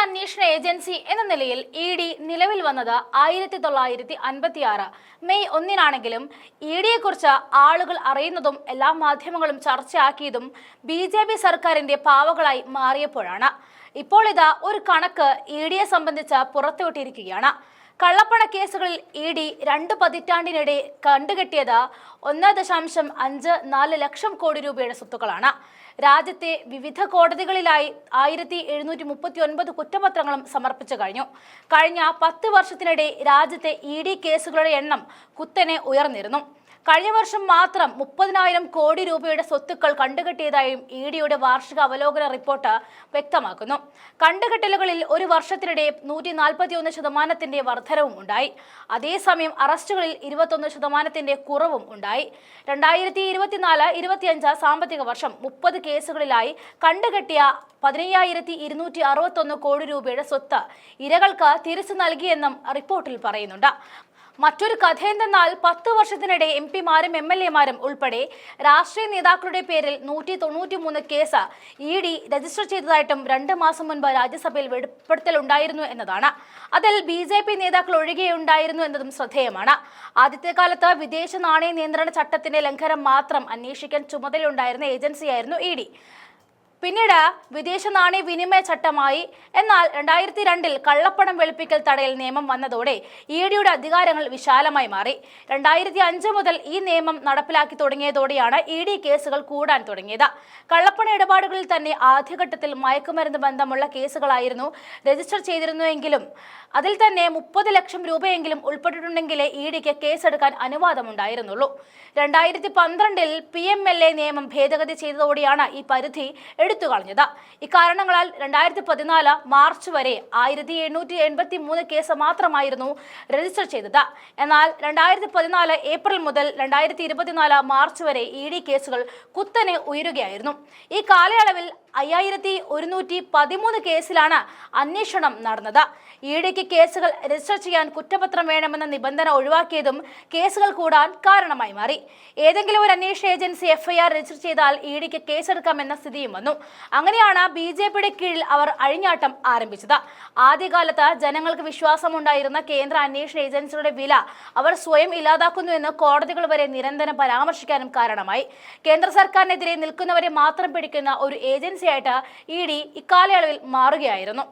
അന്വേഷണ ഏജൻസി എന്ന നിലയിൽ ഇ.ഡി. നിലവിൽ വന്നത് 1956 മെയ് 1-നാണെങ്കിലും ഇ.ഡിയെക്കുറിച്ച് ആളുകൾ അറിയുന്നതും എല്ലാ മാധ്യമങ്ങളും ചർച്ചയാക്കിയതും ബി.ജെ.പി. സർക്കാരിന്റെ പാവകളായി മാറിയപ്പോഴാണ്. ഇപ്പോൾ ഇതാ ഒരു കണക്ക് ഇ.ഡിയെ സംബന്ധിച്ച് പുറത്തുവിട്ടിരിക്കുകയാണ്. കള്ളപ്പണ കേസുകളിൽ ഇ.ഡി 2 പതിറ്റാണ്ടിനിടെ കണ്ടുകെട്ടിയത് 1.54 ലക്ഷം കോടി രൂപയുടെ സ്വത്തുക്കളാണ്. രാജ്യത്തെ വിവിധ കോടതികളിലായി 1739 കുറ്റപത്രങ്ങളും സമർപ്പിച്ചു കഴിഞ്ഞു. കഴിഞ്ഞ 10 വർഷത്തിനിടെ രാജ്യത്തെ ഇ.ഡി കേസുകളുടെ എണ്ണം കുത്തനെ ഉയർന്നിരുന്നു. കഴിഞ്ഞ വർഷം മാത്രം 30,000 കോടി രൂപയുടെ സ്വത്തുക്കൾ കണ്ടുകെട്ടിയതായും ഇ.ഡിയുടെ വാർഷിക അവലോകന റിപ്പോർട്ട് വ്യക്തമാക്കുന്നു. കണ്ടുകെട്ടലുകളിൽ ഒരു വർഷത്തിനിടെ 141% വർധനവും ഉണ്ടായി. അതേസമയം അറസ്റ്റുകളിൽ 21% കുറവും ഉണ്ടായി. 2024-25 സാമ്പത്തിക വർഷം 30 കേസുകളിലായി കണ്ടുകെട്ടിയ 15,261 കോടി രൂപയുടെ സ്വത്ത് ഇരകൾക്ക് തിരിച്ചു നൽകിയെന്നും റിപ്പോർട്ടിൽ പറയുന്നുണ്ട്. മറ്റൊരു കഥയെന്തെന്നാൽ 10 വർഷത്തിനിടെ എം.പിമാരും എം.എൽ.എമാരും ഉൾപ്പെടെ രാഷ്ട്രീയ നേതാക്കളുടെ പേരിൽ 193 കേസ് ഇ.ഡി രജിസ്റ്റർ ചെയ്തതായിട്ടും 2 മാസം മുൻപ് രാജ്യസഭയിൽ വെളിപ്പെടുത്തലുണ്ടായിരുന്നു എന്നതാണ്. അതിൽ ബി.ജെ.പി. നേതാക്കൾ ഒഴികെയുണ്ടായിരുന്നു എന്നതും ശ്രദ്ധേയമാണ്. ആദ്യത്തെ കാലത്ത് വിദേശ നാണയ നിയന്ത്രണ ചട്ടത്തിന്റെ ലംഘനം മാത്രം അന്വേഷിക്കാൻ ചുമതലയുണ്ടായിരുന്ന ഏജൻസിയായിരുന്നു ഇ.ഡി. പിന്നീട് വിദേശ നാണയ വിനിമയ ചട്ടമായി. എന്നാൽ 2002 കള്ളപ്പണം വെളുപ്പിക്കൽ തടയൽ നിയമം വന്നതോടെ ഇ.ഡിയുടെ അധികാരങ്ങൾ വിശാലമായി മാറി. 2005 മുതൽ ഈ നിയമം നടപ്പിലാക്കി തുടങ്ങിയതോടെയാണ് ഇ.ഡി കേസുകൾ കൂടാൻ തുടങ്ങിയത്. കള്ളപ്പണ ഇടപാടുകളിൽ തന്നെ ആദ്യഘട്ടത്തിൽ മയക്കുമരുന്ന് ബന്ധമുള്ള കേസുകളായിരുന്നു രജിസ്റ്റർ ചെയ്തിരുന്നുവെങ്കിലും അതിൽ തന്നെ 30 ലക്ഷം രൂപയെങ്കിലും ഉൾപ്പെട്ടിട്ടുണ്ടെങ്കിലേ ഇ.ഡിക്ക് കേസെടുക്കാൻ അനുവാദമുണ്ടായിരുന്നുള്ളൂ. 2012 PMLA നിയമം ഭേദഗതി ചെയ്തതോടെയാണ് ഈ പരിധി എടുത്തുകളഞ്ഞത്. ഇക്കാരണങ്ങളാൽ 2014 മാർച്ച് വരെ 1783 കേസ് മാത്രമായിരുന്നു രജിസ്റ്റർ ചെയ്തത്. എന്നാൽ 2014 ഏപ്രിൽ മുതൽ 2024 മാർച്ച് വരെ ഇ.ഡി കേസുകൾ കുത്തനെ ഉയരുകയായിരുന്നു. ഈ കാലയളവിൽ 5113 കേസിലാണ് അന്വേഷണം നടന്നത്. ഇ.ഡിക്ക് കേസുകൾ രജിസ്റ്റർ ചെയ്യാൻ കുറ്റപത്രം വേണമെന്ന നിബന്ധന ഒഴിവാക്കിയതും കേസുകൾ കൂടാൻ കാരണമായി മാറി. ഏതെങ്കിലും ഒരു അന്വേഷണ ഏജൻസി FIR രജിസ്റ്റർ ചെയ്താൽ ഇ.ഡിക്ക് കേസെടുക്കാമെന്ന സ്ഥിതിയും വന്നു. അങ്ങനെയാണ് ബി.ജെ.പിയുടെ കീഴിൽ അവർ അഴിഞ്ഞാട്ടം ആരംഭിച്ചത്. ആദ്യകാലത്ത് ജനങ്ങൾക്ക് വിശ്വാസമുണ്ടായിരുന്ന കേന്ദ്ര അന്വേഷണ ഏജൻസികളുടെ വില അവർ സ്വയം ഇല്ലാതാക്കുന്നുവെന്ന് കോടതികൾ വരെ നിരന്തരം പരാമർശിക്കാനും കാരണമായി. കേന്ദ്ര സർക്കാരിനെതിരെ നിൽക്കുന്നവരെ മാത്രം പിടിക്കുന്ന ഒരു ഏജൻസിയായിട്ട് ഇ.ഡി ഇക്കാലയളവിൽ മാറുകയായിരുന്നു.